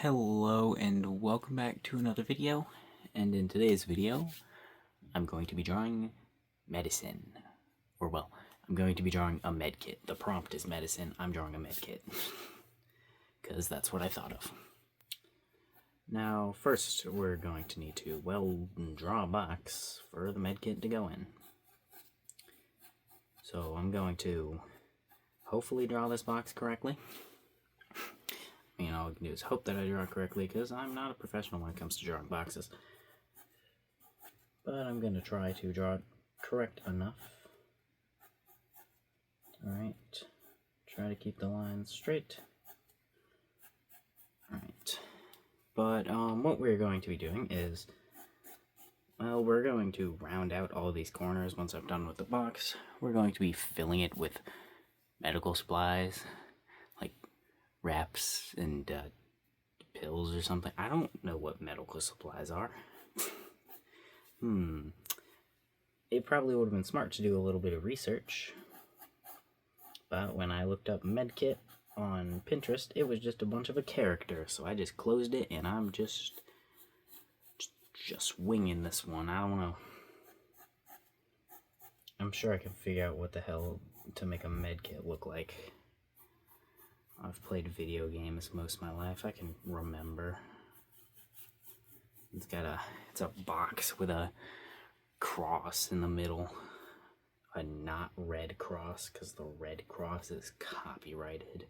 Hello and welcome back to another video, and in today's video I'm going to be drawing medicine, I'm going to be drawing a medkit. The prompt is medicine, I'm drawing a medkit because that's what I thought of. Now first we're going to need to draw a box for the medkit to go in. So I'm going to hopefully draw this box correctly. All I can do is hope that I draw correctly, because I'm not a professional when it comes to drawing boxes. But I'm going to try to draw it correct enough. Alright, try to keep the lines straight. Alright, but what we're going to be doing is, we're going to round out all of these corners once I'm done with the box. We're going to be filling it with medical supplies, like wraps and pills or something. I don't know what medical supplies are. It probably would have been smart to do a little bit of research. But when I looked up medkit on Pinterest, it was just a bunch of a character. So I just closed it and I'm just winging this one. I don't know. I'm sure I can figure out what the hell to make a medkit look like. I've played video games most of my life. I can remember. It's a box with a cross in the middle. A not red cross, because the red cross is copyrighted.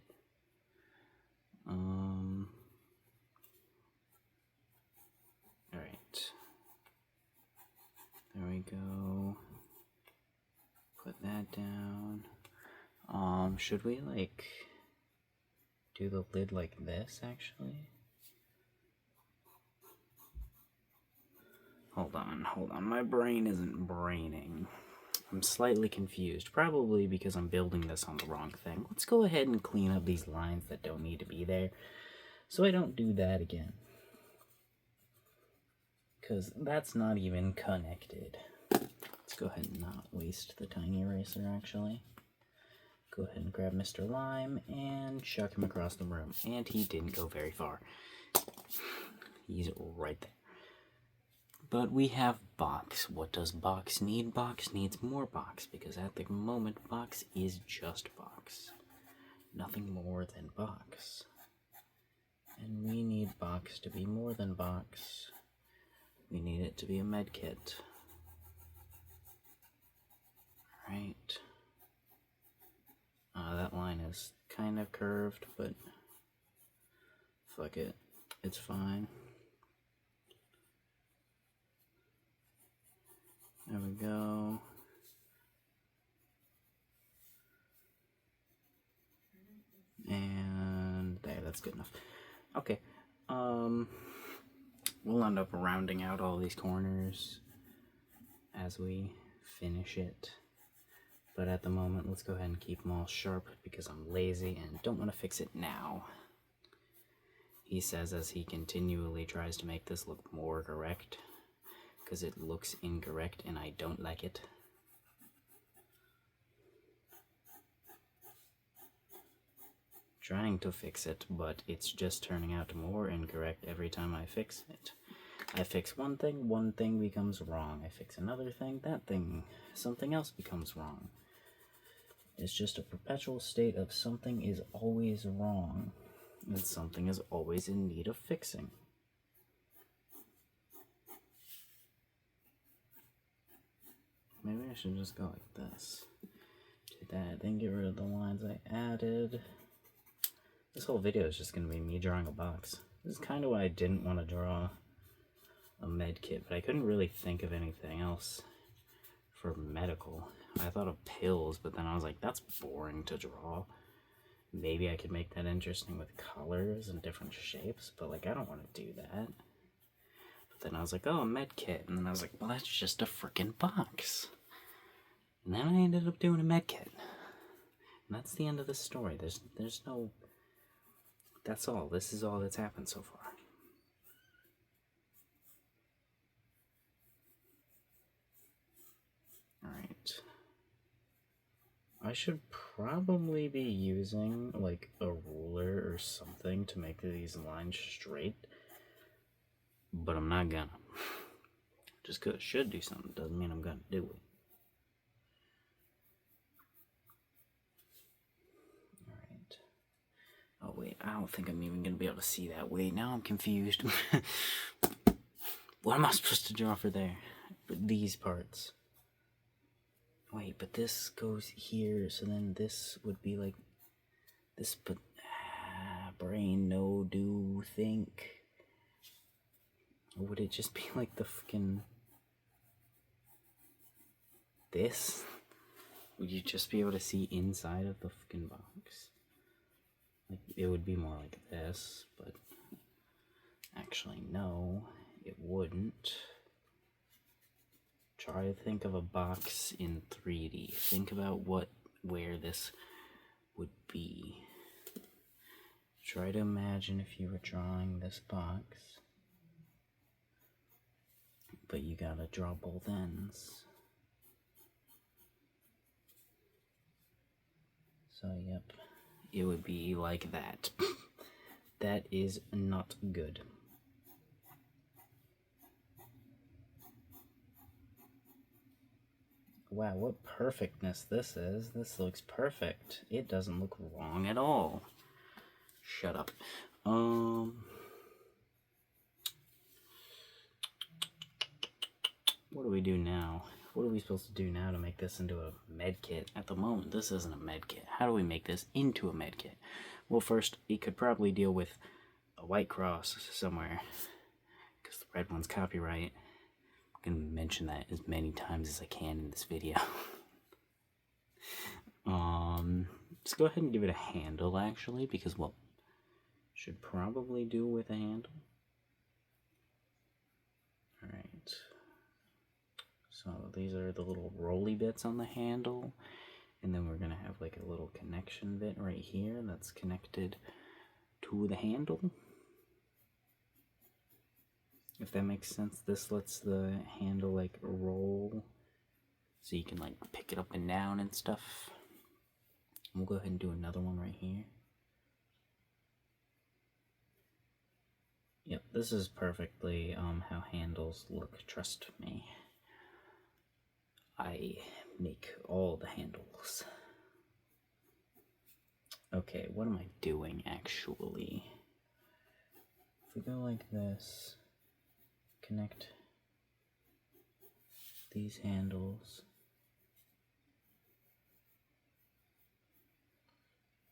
Alright. There we go. Put that down. Should we do the lid like this, actually? Hold on, my brain isn't braining. I'm slightly confused, probably because I'm building this on the wrong thing. Let's go ahead and clean up these lines that don't need to be there, so I don't do that again. Because that's not even connected. Let's go ahead and not waste the tiny eraser, actually. Go ahead and grab Mr. Lime and chuck him across the room. And he didn't go very far. He's right there. But we have box. What does box need? Box needs more box, because at the moment, box is just box. Nothing more than box. And we need box to be more than box. We need it to be a medkit. Alright. That line is kind of curved, but fuck it, it's fine. There we go. And there, that's good enough. Okay, we'll end up rounding out all these corners as we finish it. But at the moment, let's go ahead and keep them all sharp, because I'm lazy and don't want to fix it now. He says as he continually tries to make this look more correct, because it looks incorrect and I don't like it. Trying to fix it, but it's just turning out more incorrect every time I fix it. I fix one thing becomes wrong. I fix another thing, something else becomes wrong. It's just a perpetual state of something is always wrong, and something is always in need of fixing. Maybe I should just go like this. Do that, then get rid of the lines I added. This whole video is just going to be me drawing a box. This is kind of why I didn't want to draw a med kit, but I couldn't really think of anything else for medical. I thought of pills, but then I was like, that's boring to draw. Maybe I could make that interesting with colors and different shapes, but I don't want to do that. But then I was like, oh, a med kit, and then I was like, well, that's just a freaking box. And then I ended up doing a med kit. And that's the end of the story. There's no... That's all. This is all that's happened so far. Alright. I should probably be using like a ruler or something to make these lines straight, but I'm not gonna. Just because I should do something doesn't mean I'm gonna do it. Alright. Oh wait, I don't think I'm even gonna be able to see that. Wait, now I'm confused. What am I supposed to draw for there? For these parts. Wait, but this goes here, so then this would be like this, but brain, no, do, think. Or would it just be like the fucking this? Would you just be able to see inside of the fucking box? Like, it would be more like this, but actually, no, it wouldn't. Try to think of a box in 3D. Think about where this would be. Try to imagine if you were drawing this box, but you gotta draw both ends. So, yep, it would be like that. That is not good. Wow, what perfectness this is. This looks perfect. It doesn't look wrong at all. Shut up. What do we do now? What are we supposed to do now to make this into a medkit? At the moment, this isn't a medkit. How do we make this into a medkit? Well, first, it could probably deal with a white cross somewhere, because the red one's copyright. I'm going to mention that as many times as I can in this video. Let's go ahead and give it a handle, actually, because, well, should probably do with a handle. Alright. So these are the little rolly bits on the handle, and then we're going to have like a little connection bit right here that's connected to the handle. If that makes sense, this lets the handle like roll so you can like pick it up and down and stuff. We'll go ahead and do another one right here. Yep, this is perfectly how handles look, trust me. I make all the handles. Okay, what am I doing actually? If we go like this, connect these handles.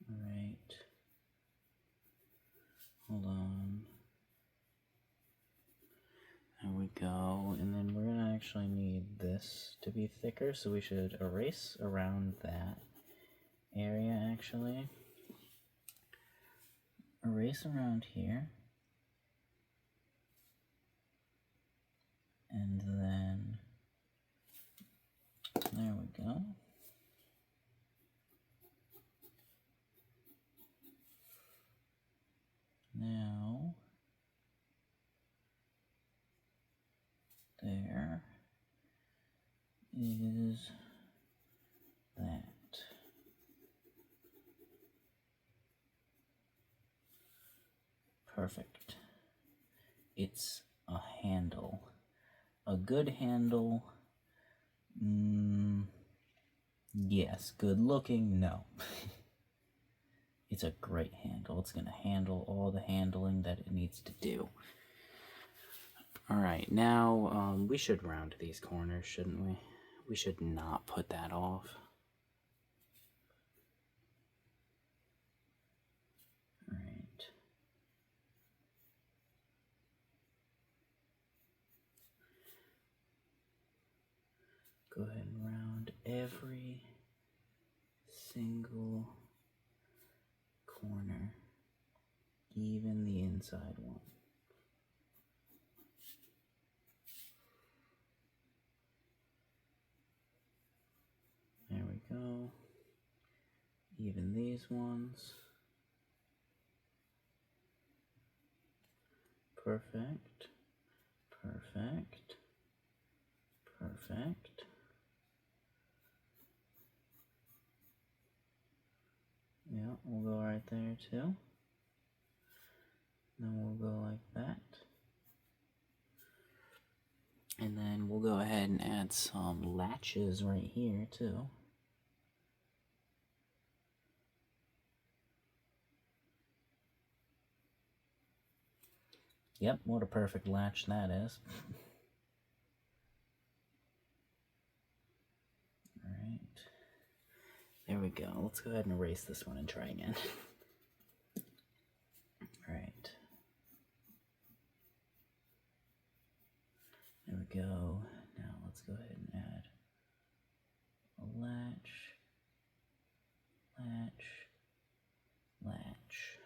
Alright. Hold on. There we go. And then we're gonna actually need this to be thicker, so we should erase around that area actually. Erase around here. And then there we go. Now there is that. Perfect. It's a handle. A good handle. Yes. Good looking? No. It's a great handle. It's going to handle all the handling that it needs to do. Alright, now we should round these corners, shouldn't we? We should not put that off. Alright. Go ahead and round every single corner, even the inside one. There we go. Even these ones. Perfect. Perfect. Perfect. Yeah, we'll go right there too. Then we'll go like that. And then we'll go ahead and add some latches right here too. Yep, what a perfect latch that is. Alright. There we go. Let's go ahead and erase this one and try again. Alright. There we go. Now let's go ahead and add a latch, latch, latch.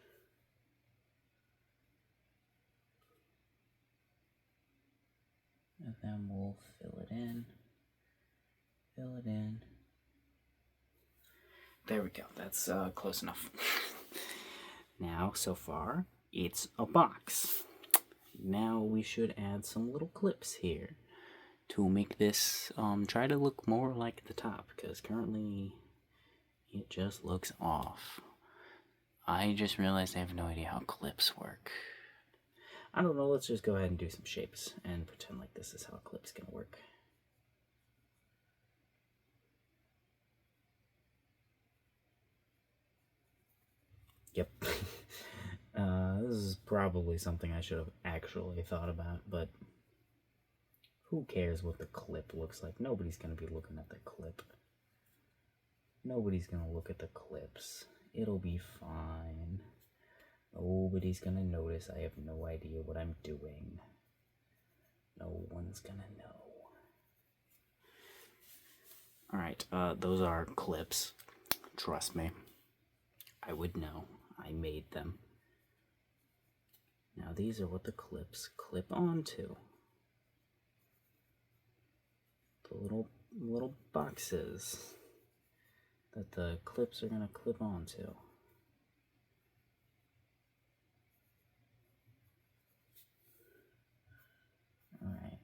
And then we'll fill it in, fill it in. There we go, that's close enough. Now, so far, it's a box. Now we should add some little clips here to make this try to look more like the top, because currently it just looks off. I just realized I have no idea how clips work. I don't know, let's just go ahead and do some shapes and pretend like this is how a clip's gonna work. Yep. This is probably something I should have actually thought about, but who cares what the clip looks like? Nobody's gonna be looking at the clip. Nobody's gonna look at the clips. It'll be fine. Nobody's gonna notice. I have no idea what I'm doing. No one's gonna know. Alright, those are clips. Trust me. I would know. I made them. Now these are what the clips clip onto. The little boxes that the clips are gonna clip onto. Alright.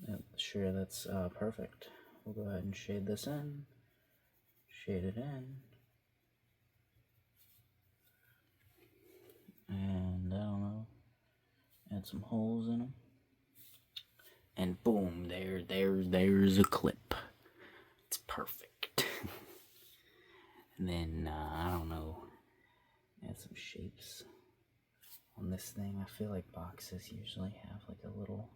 Yep, sure, that's perfect. We'll go ahead and shade this in. Shade it in. And I don't know, add some holes in them. And boom, there's a clip. It's perfect. And then, I don't know, add some shapes on this thing. I feel like boxes usually have like a little,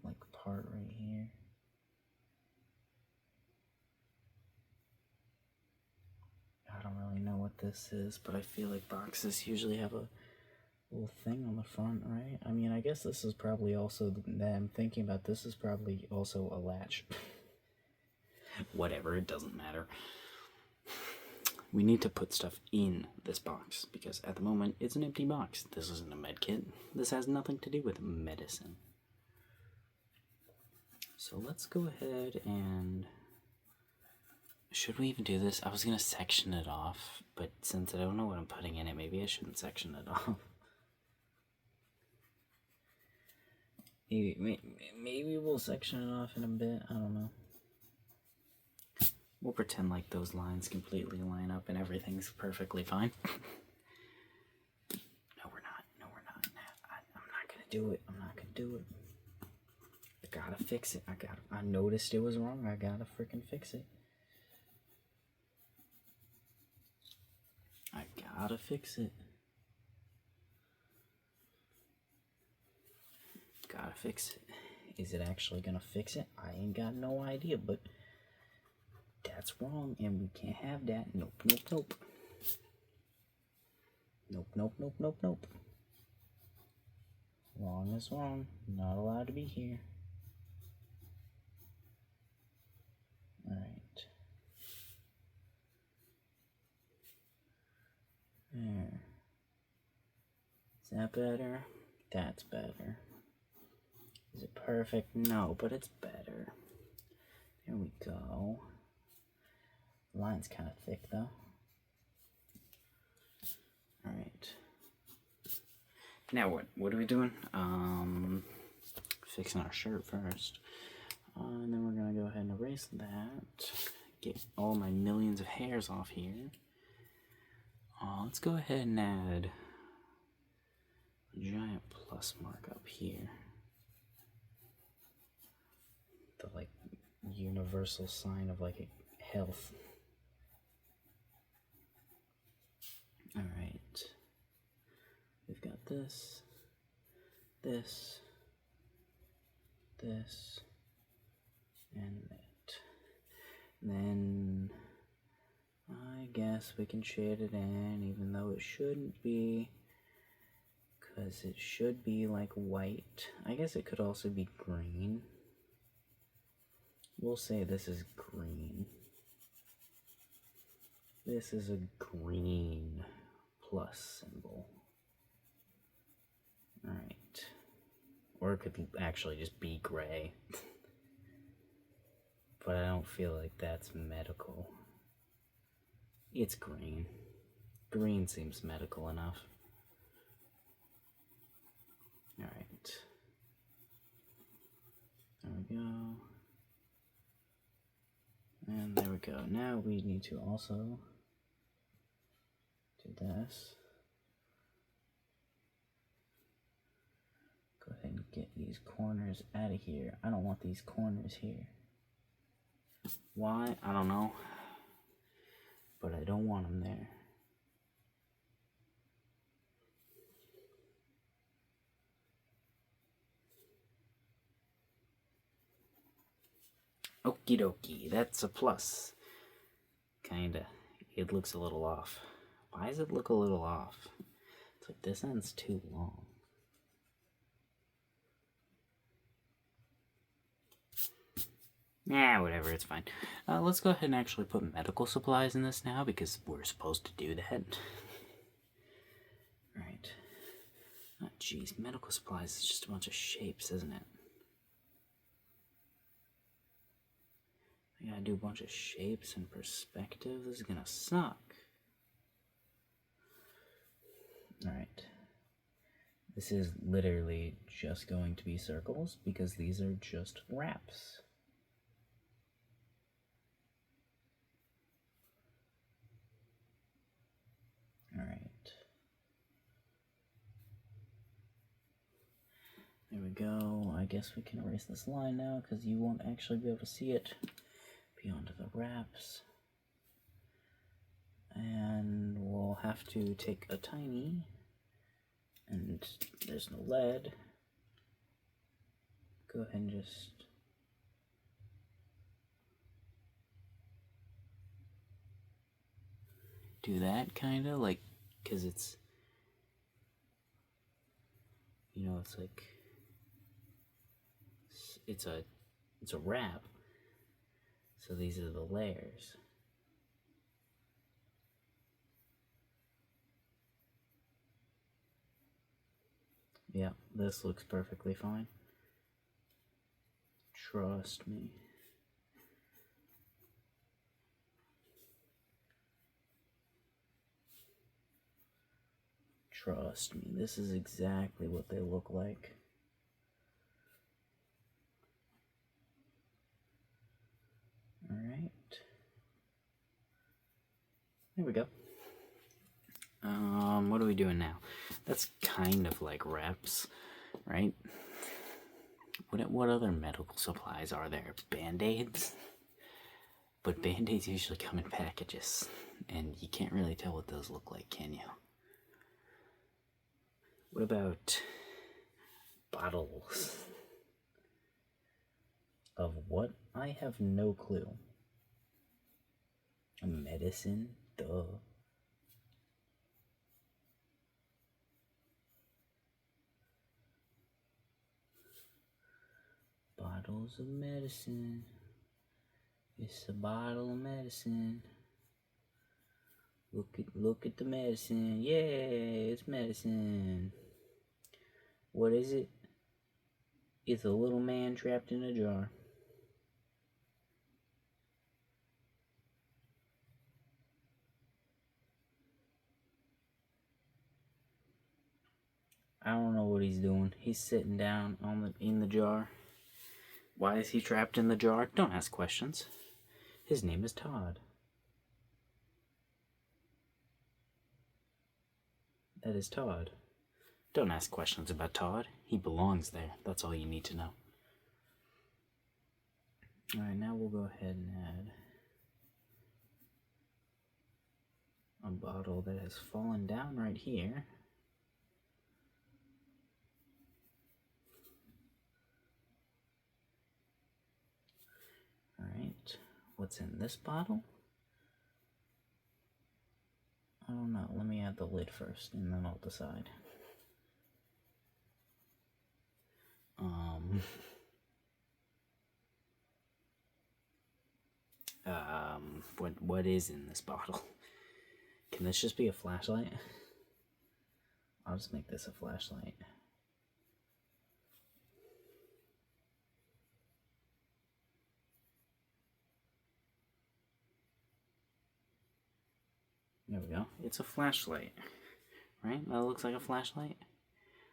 like, part right here. I don't really know what this is, but I feel like boxes usually have a little thing on the front, right? I mean, I guess this is probably also, I'm thinking about this is probably also a latch. Whatever, it doesn't matter. We need to put stuff in this box, because at the moment, it's an empty box. This isn't a med kit. This has nothing to do with medicine. So let's go ahead and... Should we even do this? I was going to section it off, but since I don't know what I'm putting in it, maybe I shouldn't section it off. Maybe we'll section it off in a bit. I don't know. We'll pretend like those lines completely line up and everything's perfectly fine. No, we're not. No, we're not. I'm not going to do it. I'm not going to do it. I gotta fix it. I noticed it was wrong. I gotta freaking fix it. I gotta fix it. Gotta fix it. Is it actually gonna fix it? I ain't got no idea, but that's wrong and we can't have that. Nope, nope, nope. Nope, nope, nope, nope, nope. Wrong is wrong. Not allowed to be here. Alright. There. Is that better? That's better. Is it perfect? No, but it's better. There we go. The line's kind of thick though. Alright. Now what? What are we doing? Fixing our shirt first. And then we're going to go ahead and erase that. Get all my millions of hairs off here. Let's go ahead and add a giant plus mark up here. The like universal sign of like health. Alright. We've got this, this, this, and that. And then I guess we can shade it in, even though it shouldn't be, because it should be like white. I guess it could also be green. We'll say this is green. This is a green plus symbol. Alright. Or it could actually just be gray. But I don't feel like that's medical. It's green. Green seems medical enough. Alright. There we go. And there we go. Now we need to also do this. Go ahead and get these corners out of here. I don't want these corners here. Why? I don't know. But I don't want them there. Okie dokie, that's a plus. Kinda. It looks a little off. Why does it look a little off? It's like this end's too long. Yeah, whatever, it's fine. Let's go ahead and actually put medical supplies in this now, because we're supposed to do that. Right. Oh, jeez, medical supplies is just a bunch of shapes, isn't it? I gotta do a bunch of shapes and perspective. This is gonna suck. Alright. This is literally just going to be circles, because these are just wraps. Alright. There we go. I guess we can erase this line now, because you won't actually be able to see it beyond the wraps. And we'll have to take a tiny, and there's no lead. Go ahead and just do that, kind of like, because it's, you know, it's like it's a wrap, so these are the layers. Yeah, this looks perfectly fine. Trust me. Trust me, this is exactly what they look like. Alright. There we go. What are we doing now? That's kind of like reps, right? What other medical supplies are there? Band-Aids? But Band-Aids usually come in packages, and you can't really tell what those look like, can you? What about bottles? Of what? I have no clue. A medicine? Duh. Bottles of medicine. It's a bottle of medicine. Look at the medicine. Yeah, it's medicine. What is it? It's a little man trapped in a jar. I don't know what he's doing. He's sitting down in the jar. Why is he trapped in the jar? Don't ask questions. His name is Todd. That is Todd. Don't ask questions about Todd. He belongs there. That's all you need to know. Alright, now we'll go ahead and add a bottle that has fallen down right here. Alright, what's in this bottle? I don't know. Let me add the lid first, and then I'll decide. What is in this bottle? Can this just be a flashlight? I'll just make this a flashlight. There we go. It's a flashlight. Right? That looks like a flashlight.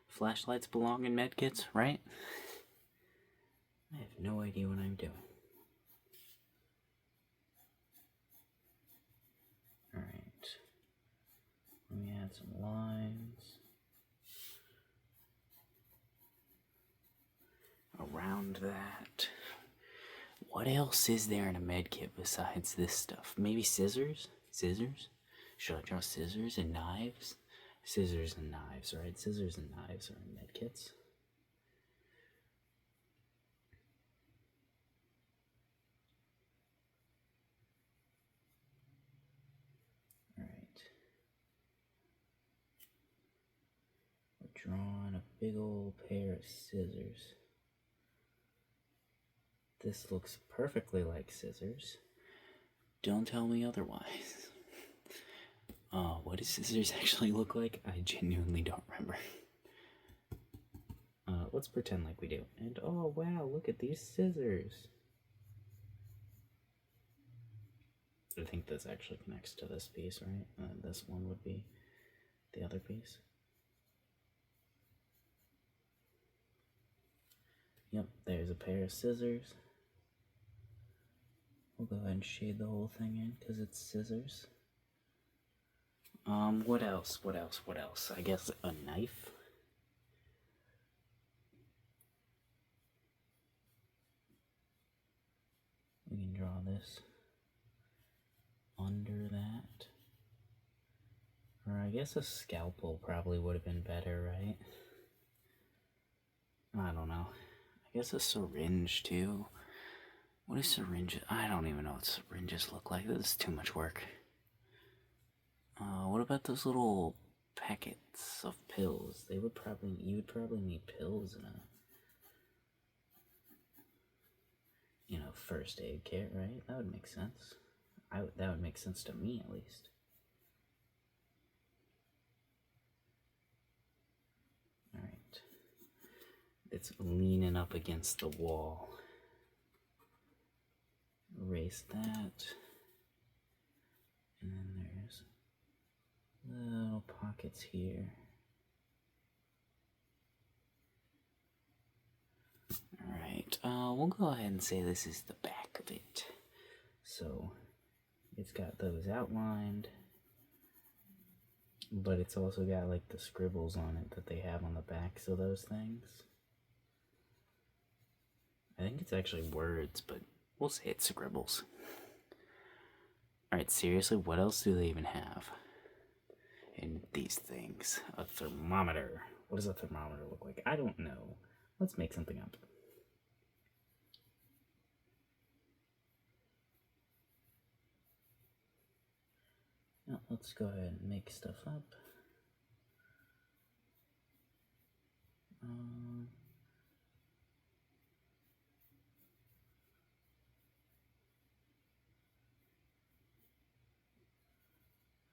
Flashlights belong in medkits, right? I have no idea what I'm doing. Alright. Let me add some lines around that. What else is there in a medkit besides this stuff? Maybe scissors? Scissors? Should I draw scissors and knives? Scissors and knives, right? Scissors and knives are in medkits. Alright. We're drawing a big old pair of scissors. This looks perfectly like scissors. Don't tell me otherwise. What does scissors actually look like? I genuinely don't remember. Let's pretend like we do. And oh wow, look at these scissors. I think this actually connects to this piece, right? This one would be the other piece. Yep, there's a pair of scissors. We'll go ahead and shade the whole thing in because it's scissors. What else? What else? What else? I guess a knife. We can draw this under that. Or I guess a scalpel probably would have been better, right? I don't know. I guess a syringe too. What is syringe? I don't even know what syringes look like. This is too much work. What about those little packets of pills? You would probably need pills in a first aid kit, right? That would make sense. That would make sense to me, at least. Alright. It's leaning up against the wall. Erase that. And then there's little pockets here. Alright, we'll go ahead and say this is the back of it. So, it's got those outlined, but it's also got like the scribbles on it that they have on the backs of those things. I think it's actually words, but we'll say it's scribbles. Alright, seriously, what else do they even have in these things? A thermometer. What does a thermometer look like? I don't know. Let's make something up. Now, let's go ahead and make stuff up.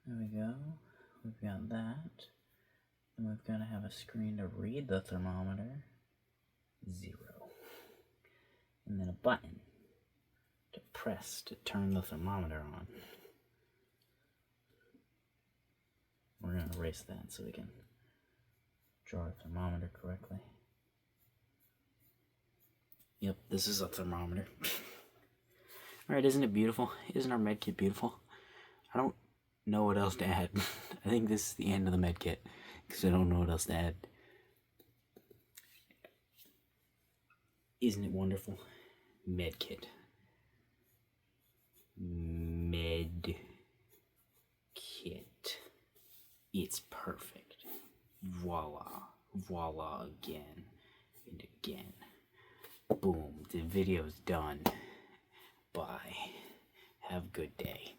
There we go. We've got that. And we've got to have a screen to read the thermometer. 0. And then a button to press to turn the thermometer on. We're going to erase that so we can draw a thermometer correctly. Yep, this is a thermometer. Alright, isn't it beautiful? Isn't our medkit beautiful? I don't know what else to add. I think this is the end of the medkit, because I don't know what else to add. Isn't it wonderful? Medkit. Medkit. It's perfect. Voila. Voila again. And again. Boom. The video's done. Bye. Have a good day.